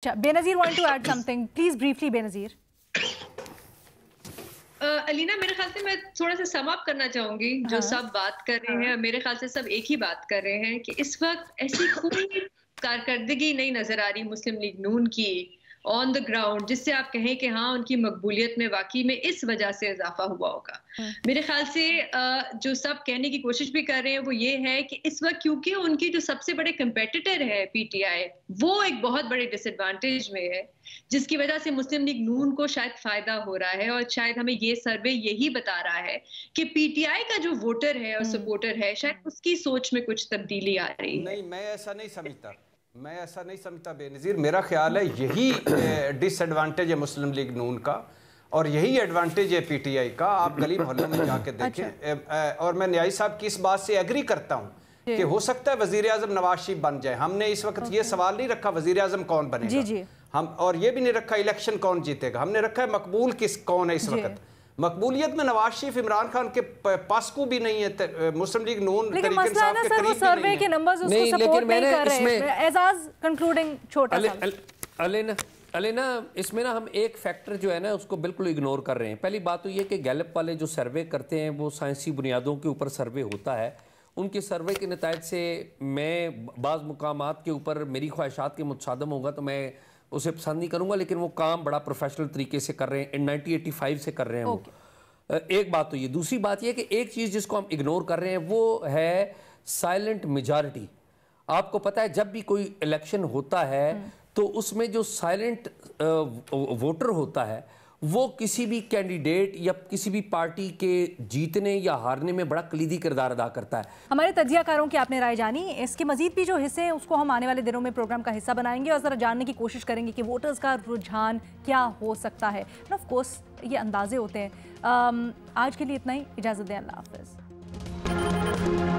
Benazir want to add something, please briefly Benazir. Alina, मेरे ख्याल से मैं थोड़ा सा सम अप करना चाहूंगी। जो सब बात कर रहे हैं, मेरे ख्याल से सब एक ही बात कर रहे हैं कि इस वक्त ऐसी कोई कारकर्दगी नहीं नजर आ रही मुस्लिम लीग नून की ऑन द ग्राउंड जिससे आप कहें कि हाँ उनकी मकबूलियत में वाकई में इस वजह से इजाफा हुआ होगा। मेरे ख्याल से जो सब कहने की कोशिश भी कर रहे हैं वो ये है कि इस वक्त क्योंकि उनकी जो सबसे बड़े कंपेटिटर है पीटीआई, वो एक बहुत बड़े डिसएडवांटेज में है, जिसकी वजह से मुस्लिम लीग नून को शायद फायदा हो रहा है। और शायद हमें ये सर्वे यही बता रहा है कि पीटीआई का जो वोटर है और सपोर्टर है, शायद उसकी सोच में कुछ तब्दीली आ रही है। नहीं, मैं ऐसा नहीं समझता बेनज़ीर। मेरा ख्याल है यही डिसएडवांटेज है मुस्लिम लीग नून का और यही एडवांटेज है पीटीआई का। आप गली मोहल्लों में जाके देखें। और मैं न्याई साहब की इस बात से एग्री करता हूँ कि हो सकता है वजीर आजम नवाज शरीफ बन जाए। हमने इस वक्त ये सवाल नहीं रखा वजीर आजम कौन बनेगा, हम और ये भी नहीं रखा इलेक्शन कौन जीतेगा, हमने रखा है मकबूल कौन है इस वक्त। मकबूलियत में नवाज शरीफ इमरान खान के पास को भी नहीं है। मुस्लिम लीग नून लेकिन मसला है ना सर, वो सर्वे के नंबर्स उसको सपोर्ट नहीं कर रहे हैं। एजाज कंक्लूडिंग छोटा सा अलेना, इसमें ना हम एक फैक्टर जो है ना उसको बिल्कुल इग्नोर कर रहे हैं। पहली बात तो ये कि गैलप वाले जो सर्वे करते हैं वो साइंसी बुनियादों के ऊपर सर्वे होता है। उनके सर्वे के नतायज से मैं बाज़ मुकामात के ऊपर मेरी ख्वाहिशात के मुतसादम होगा तो मैं उसे पसंद नहीं करूंगा, लेकिन वो काम बड़ा प्रोफेशनल तरीके से कर रहे हैं। 1985 से कर रहे हैं वो। एक बात तो ये। दूसरी बात ये कि एक चीज़ जिसको हम इग्नोर कर रहे हैं वो है साइलेंट मेजॉरिटी। आपको पता है जब भी कोई इलेक्शन होता है तो उसमें जो साइलेंट वोटर होता है वो किसी भी कैंडिडेट या किसी भी पार्टी के जीतने या हारने में बड़ा कलीदी किरदार अदा करता है। हमारे तज्जियाकारों की आपने राय जानी। इसके मजीद भी जो हिस्से हैं उसको हम आने वाले दिनों में प्रोग्राम का हिस्सा बनाएंगे और ज़रा जानने की कोशिश करेंगे कि वोटर्स का रुझान क्या हो सकता है। ऑफ कोर्स ये अंदाजे होते हैं। आज के लिए इतना ही, इजाज़त दें, अल्लाह हाफ़िज़।